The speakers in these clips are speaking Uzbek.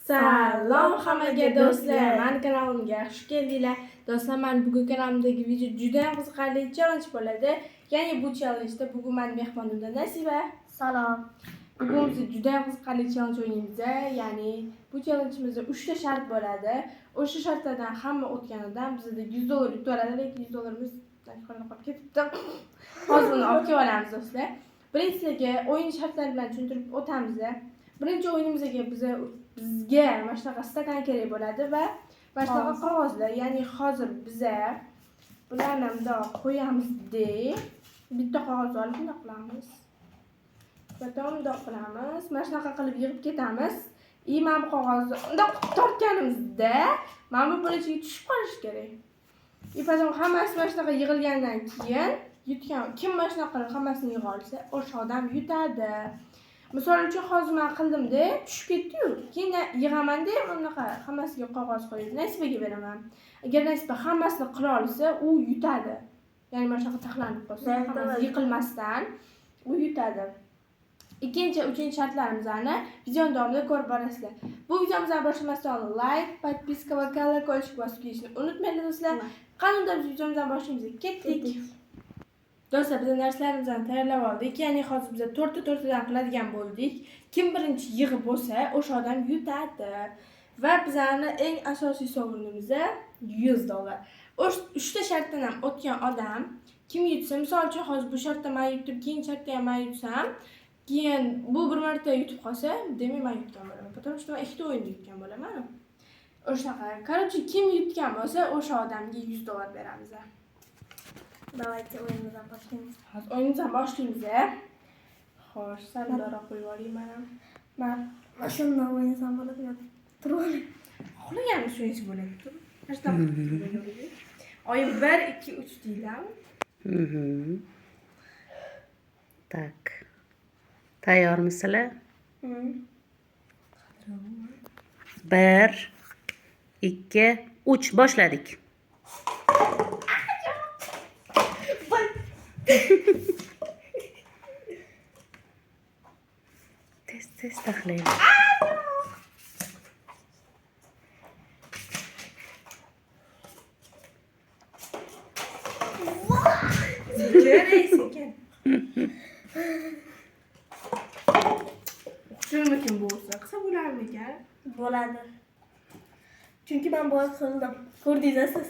Salom hammaga do'stlar, men kanalimga xush keldinglar. Do'stlar, men bugun kanalimdagi video juda ham qiziqarli challenge bo'ladi. Ya'ni bu challenge'da bugun men mehmonimda Nasiba. Salom. Bugun biz juda ham qiziqarli challenge o'ynaymiz. Ya'ni bu challenge'imizda 3 ta shart bo'ladi. O'sha shartlardan hamma o'tganidan bizda $100 yutib oladi, lekin $100 qolib ketibdi. Hozir uni olib kelib olamiz do'stlar. Birinchisiga o'yin shartlari bilan tushuntirib o'tamiz. Birinchi o'yinimizga bizga mana shunaqa stakan kerak bo'ladi va mana shunaqa qog'ozlar. Ya'ni hozir biza bularni bundoq qo'yamizda, bitta qog'oz olib bundoq qilamiz. Va bundoq qilamiz. Mana shunaqa qilib yig'ib ketamiz. Mana bu qog'ozni bundoq tortganimizda mana bu bo'lachiga tushib qolish kerak. Potom hammasi mana shunaqa yig'ilgandan keyin yutgan kim mana shunaqa qilib hammasini yig'a olsa, o'sha odam yutadi. Misol uchun hozir men qildim-da, tushib ketdi-yu. Keyin yig'aman-da, bunaqa hammasiga qog'oz qo'yib Nasibaga beraman. Agar Nasiba hammasini qila olsa, u yutadi. Ya'ni mana shunaqa taxlanib qolsa, hammasi yiqilmasdan u yutadi. Ikkinchi, uchinchi shartlarimizni video davomida ko'rib borasizlar. Bu videomizni boshlamasdan like, podpiska va kolokольчик bosib qo'yishni unutmanglar do'stlar. Qanunda biz videomizni boshlaymiz. Ketdik. Do'stlar, biz narsalarimizni tayyorlab oldik. Ya'ni hozir biz to'rttadan qiladigan bo'ldik. Kim birinchi yig'ib bo'lsa, o'sha odam yutadi. Va bizning eng asosiy sovrinimiz $100. O'sha 3 ta shartdan ham o'tgan odam kim yutsa, misol uchun hozir bu shartda men yutib, keyin shartda ham men yutsam, keyin bu bir marta yutib qolsa, demak men yutgan bo'laman. Потому что men ikkita o'yinda yutgan bo'laman. O'shaqa. Короче, kim yutgan bo'lsa, o'sha odamga $100 beramiz. Давайте o'yinimizdan boshlaymiz. Hozir o'yinimizdan boshlaymiz. Xo'sh, sardora qo'yib olayman. Men shundan o'ynasam bo'ladimi? Turib oling. Xohlagan shunisi bo'ladi. Mana Oyim 1, 2, 3 deylam. Tak. Tayyormisizlar? 1, 2, 3 boshladik. Tez taxlaymiz. Sekin. Shunimikin bo'lsa, qilsa bo'larmikan? Bo'ladi. Chunki men boya qildim. Ko'rdingiz siz?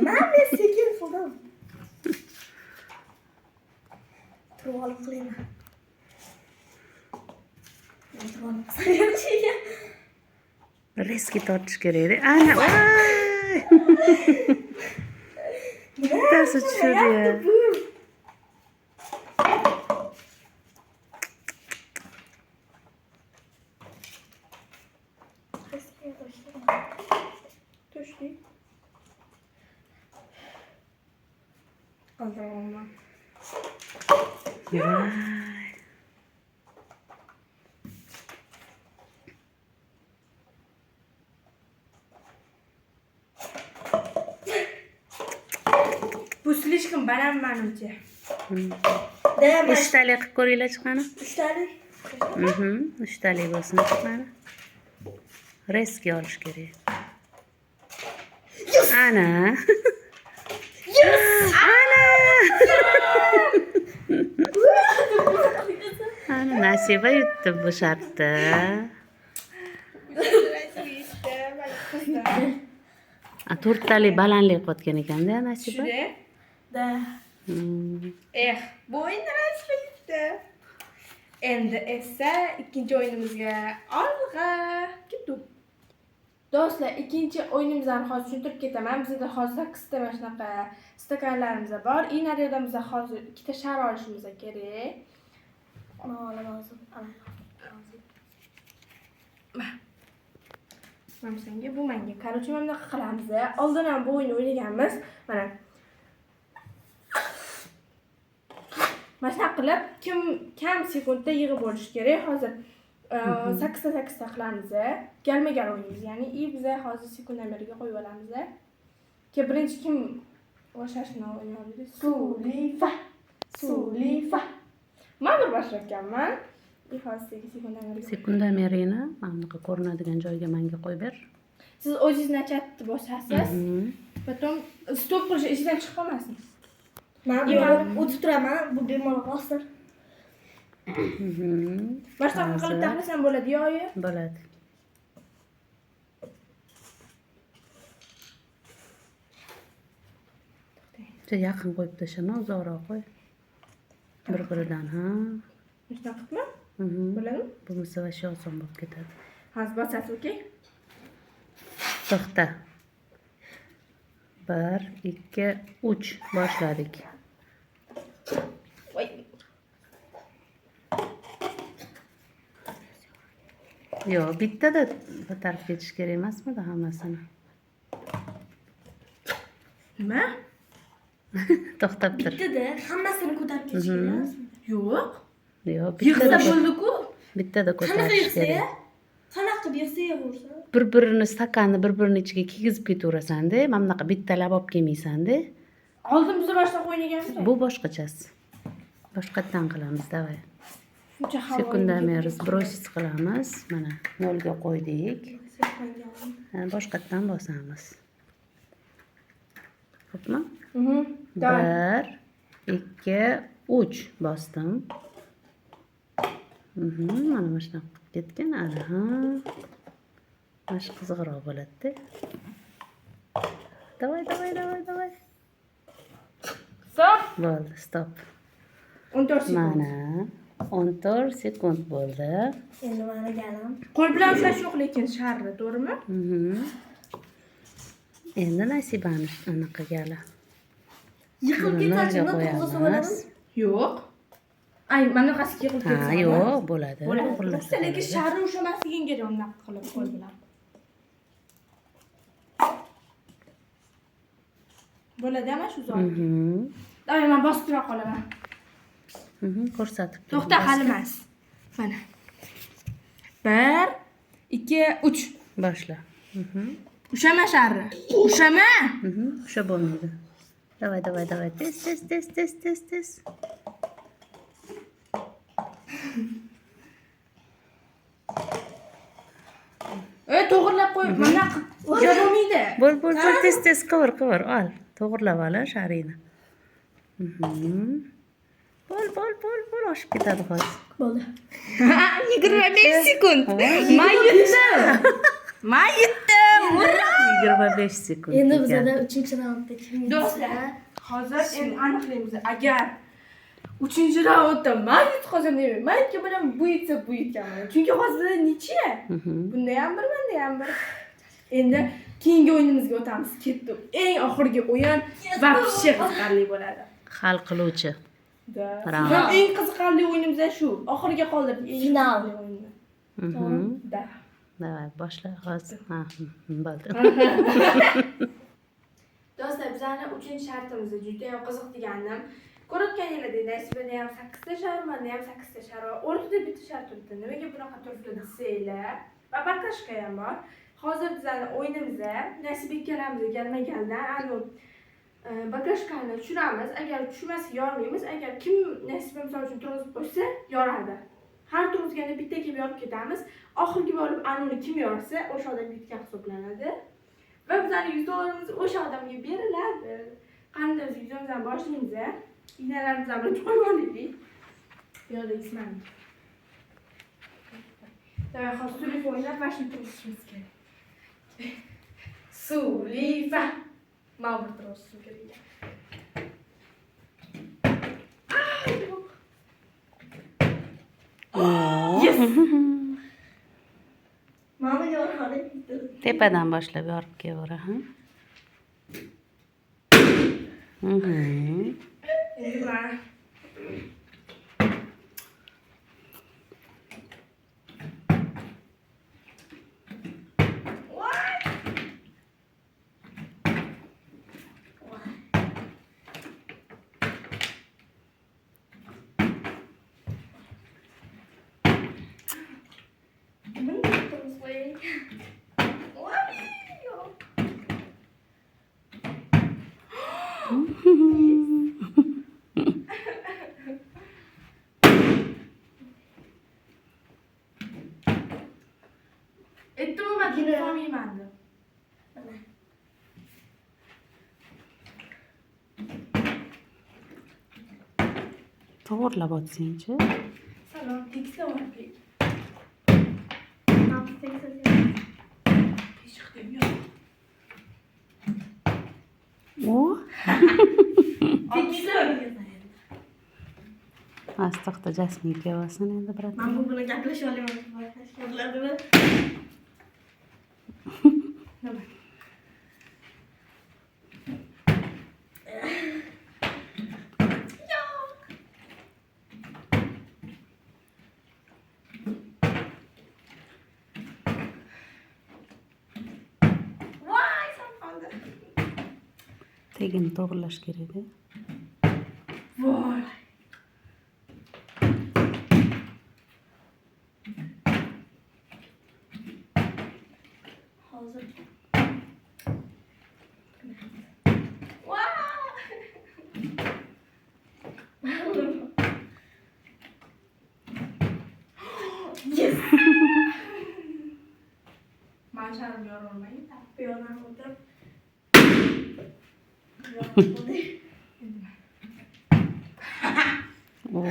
Ben sekin qildim. Turib olib qilayman. Riski tortish kerak. Ana, voy! Bittasi tushirdi. Tushdi. Qoldirma. Bu слишком baland menimcha. Uchtalik qilib ko'ringlar chiqani. Uchtalik. 3talik bo'lsin chiqani. Riski olish kerak. Ana. Ana. Ana Nasiba yutdi bu shartda. To'rttalik balandlik qotgan ekanda Nasiba. Da. Bu o'yinda Nasiba yutdi. Endi esa ikkinchi o'yinimizga olg'a ketdik. Do'stlar, ikkinchi o'yinimizni hozir tushuntirib ketaman. Bizda hozir 8 ta mana shunaqa stakanlarimiz bor. Inariyada biz hozir 2 ta shar olishimiz kerak. Mana senga bu menga. Короче, mana bunaqa qilamiz. Oldin ham bu o'yinni o'ynaganmiz. Mana Mana shunaqa qilib kim kam sekundda yig'ib olish kerak. Hozir sakkizta sakkizta qilamiz. Galma-gal o'ynaymiz. Ya'ni i biza hozir sekundameriga qo'yib olamiz. Keyin birinchi kim boshlashni o'ynaydi? Sulifa. Sulifa. Men bir boshlayapman. I hozir sekundameriga. Sekundamerini mana bunaqa ko'rinadigan joyga menga qo'yib ber. Siz o'zingiz nachatni bosasiz. Потом stop qilish ichidan chiqib qolmasin. Men bu yerda o'tib turaman, bu bemalol hozir. Boshqa qilib taqlasam bo'ladi yo'qmi? Bo'ladi. Juda yaqin qo'yib tashlama, uzoqroq qo'y. Bir-biridan, ha. Shunaqa qilibmi? Bo'ladimi? Bo'lmasa vashi oson bo'lib ketadi. Hozir bosasiz, okey? To'xta. 1, 2, 3 boshladik. Voy. Yo'q, bittada ko'tarib ketish kerak emasmidi hammasini? Nima? To'xtab tur. Bittada hammasini ko'tarib ketish kerak emasmi? Yo'q. Yo'q, Yig'sa bo'ldi-ku. bittada Qanaqa ko'tarish yig'sa? kerak. Qanaqa qilib yig'sa yig'aversa? Bir-birini stakanni bir-birini ichiga kiygizib ketaverasan-da, mana bunaqa bittalab olib kelmaysan-da. Oldin biz boshqa o'ynaganmiz. Bu boshqachasi. Boshqatdan qilamiz, davay. Shuncha havo. Sekundamerimiz brosис qilamiz. Mana 0 ga qo'ydik. Boshqatdan bosamiz. Xo'pmi? 1, 2, 3 bosdim. Mana mana shunaqa ketgan. Aha. Mana shu qiziqroq bo'ladi-da. Davay. Stop. Bo'ldi, stop. 14 sekund. Mana 14 sekund bo'ldi. Endi mana galim. Qo'l bilan ushlash yo'q lekin sharni, to'g'rimi? Endi nasibani anaqa gali. Yiqilib ketsa to'g'rilasa bo'ladimi? Yo'q. Ay, mana qasiga yiqilib ketsa. Ha, yo'q, bo'ladi. Bo'ladi. Lekin sharni ushlamasliging kerak unaqa qilib qo'l bilan. Bo'ladi ama shu zo'r. Davay, men bosib tura qolaman. Ko'rsatib tur. To'xta, hali emas. Mana. 1, 2, 3. Boshla. Ushama sharri. Ushama. O'sha bo'lmaydi. Davay. Tez. To'g'rilab qo'y. Mana o'sha bo'lmaydi. Bo'l, tez qivir, ol. To'g'rilab ol sharini. Bo'l, oshib ketadi hozir. Bo'ldi. 25 sekund. Men yutdim. Ura! 25 sekund. Endi bizda 3-raundda kim Do'stlar, hozir endi aniqlaymiz. Agar 3-raundda men yutqazsam deyman. Men ikki bilan bu yutganman. Chunki hozir necha? Bunda ham bir, bunda ham bir. Endi keyingi o'yinimizga o'tamiz. Ketdik. Eng oxirgi o'yin va pishi qiziqarli bo'ladi. Hal qiluvchi. Ham eng qiziqarli o'yinimiz shu. Oxirga qoldirdik. Final o'yinni. Da. Davay, boshla hozir. Ha, bo'ldi. Do'stlar, bizning 3-shartimiz juda ham qiziq deganim. Ko'rayotganingizdek, Nasibada ham 8 ta shar, menda ham 8 ta shar bor. O'rtada bitta shar turibdi. Nimaga bunaqa turibdi desanglar, va bakashka ham bor. Hozir bizning o'yinimizda Nasib ikkalamiz galma-galdan bakashkani tushiramiz. Agar tushmasa yormaymiz. Agar kim Nasibga misol uchun turg'izib qo'ysa, yoradi. Har turg'izganda bitta kelib yorib ketamiz. Oxirgi bo'lib anuni kim yorsa, o'sha odam yutgan hisoblanadi. Va bizning $100 o'sha odamga beriladi. Qanday videomizdan boshlaymiz. Ignalarimizni bilan qo'yib olaylik. Yo'lda ismam. Davay, hozir Sulifa o'ynab mashina turishimiz kerak. Sulifa. Ma'mur turishimiz kerak. Yes. Mama yoradi. Tepadan boshlab yorib kelaver, ha. Endi mana Aytdim men telefon yeyman deb. To'g'irlab o'tsangchi. Salom, tekislar bor. Nam tekislar. Peshqdim yo'q. O, Tekislar. astaqda Jasmin kelyapsan endi Men brat. bu bilan gaplashib olaman. Gapladimi? Nima? Voy, sanqoldi. Tegini to'g'irlash kerak-da. Voy. Hozir. Yes. Men sharim yorulmay. Bu yoqdan o'tirib. O.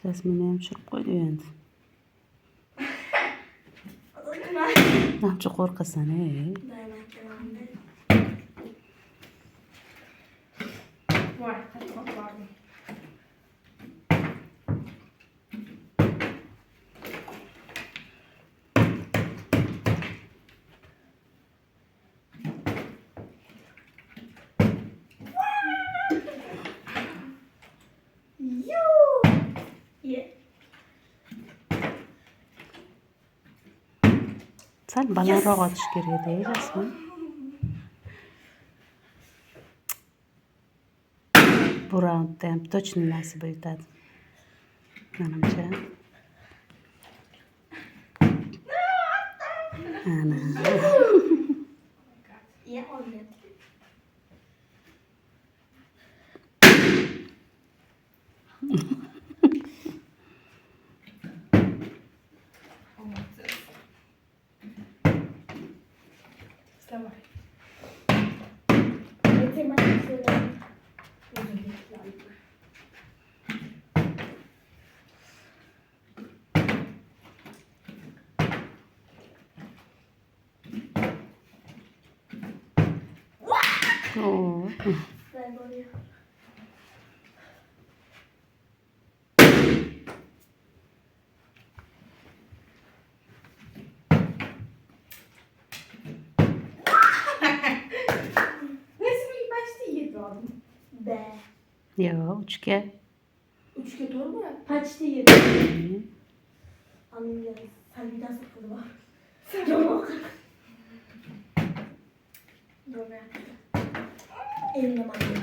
Jasminni ham tushirib qo'ydi endi. Namchi qo'rqasan, ey. Voy, qattiq bordim. Sal balandroq otish kerak-da, Jasmin. Bu raundda ham точно nasib etadi. Menimcha. Ana. Ya olmayapti. Tamam. O. Resmiy почти yetdim. Be. Yo, 3ga. 3ga to'g'rimi? Почти yedim. Annemga salbiy ta'sir qildi bor. Salom. Bo'lmayapti. Endi mana.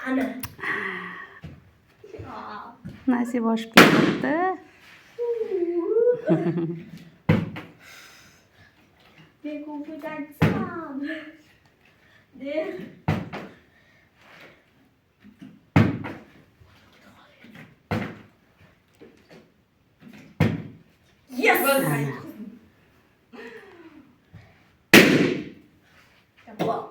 Ana. Nasib oshib ketdi. Bekuvvetsan. De. Yes. Tamam.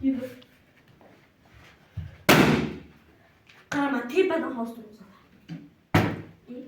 Yürü. Karama tepeden hasta o zaman. İyi.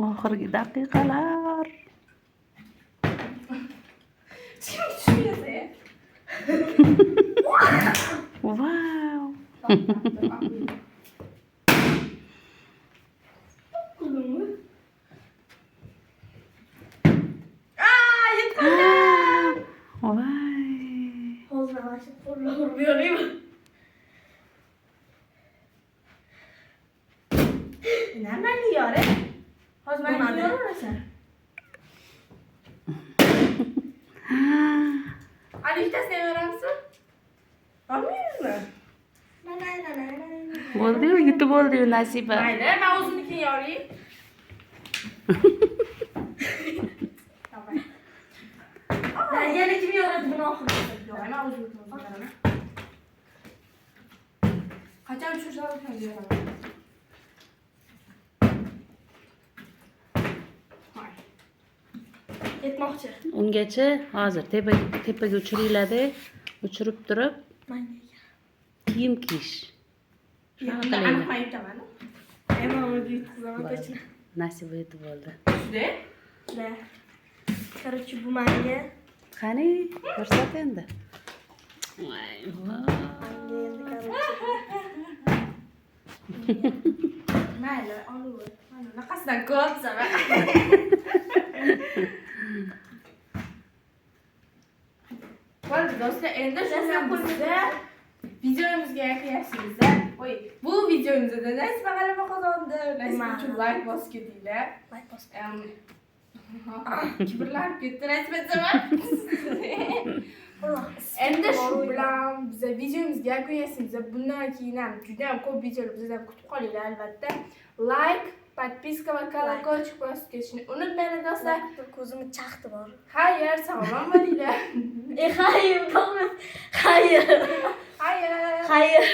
Oxirgi daqiqalar. Kim tushmayapti? Wow. Qo'limni. Voy. Hozir mana shu qo'lni urib beraymi? Nima yore? Hozir men Bo'lmadi. yorasan. Ali ikkitasini yoramsan? Olmaysizmi? Bo'ldi-yu, yutib oldi-yu Nasiba. Mayli, men o'zimnikini yoray. Yana kim yoradi buni oxirida? Yo'q, men o'zimnikini yoraman. Qachon tushirsa o'zimnikini yoraman. Ketmoqchi. Ungacha hozir tepaga uchiringlar-da, uchirib turib kiyim kiyish. Shunaqa Aniq qilinglar. men aytaman. Hemen onu yutqizaman Bo'ldi. ko'chini. Nasiba yutib oldi. Shunday? Da. Короче, bu menga. Qani, ko'rsat endi. Voy, voy. Menga endi короче. Mayli, olaver. Mana bunaqasidan ko'rsa. Bo'ldi do'stlar, endi shundan bizda videomizga yaqinlashamiz. Voy, bu videomizda Nasiba g'alaba qozondi. Nasiba uchun like bosib ketinglar. Like bos. Kibrlanib ketdi Nasiba nima? Endi shu bilan biz videomizga yakunlaymiz. Bundan keyin ham juda ham ko'p videolar bizdan kutib qolinglar albatta. Like, подписка va колокольчик bosib ketishni unutmanglar do'stlar. Ko'zimni chaqdi bor. Xayr, sog'lom bo'linglar. Hayır, bo'lmaz. Hayır. Xayr. Hayır.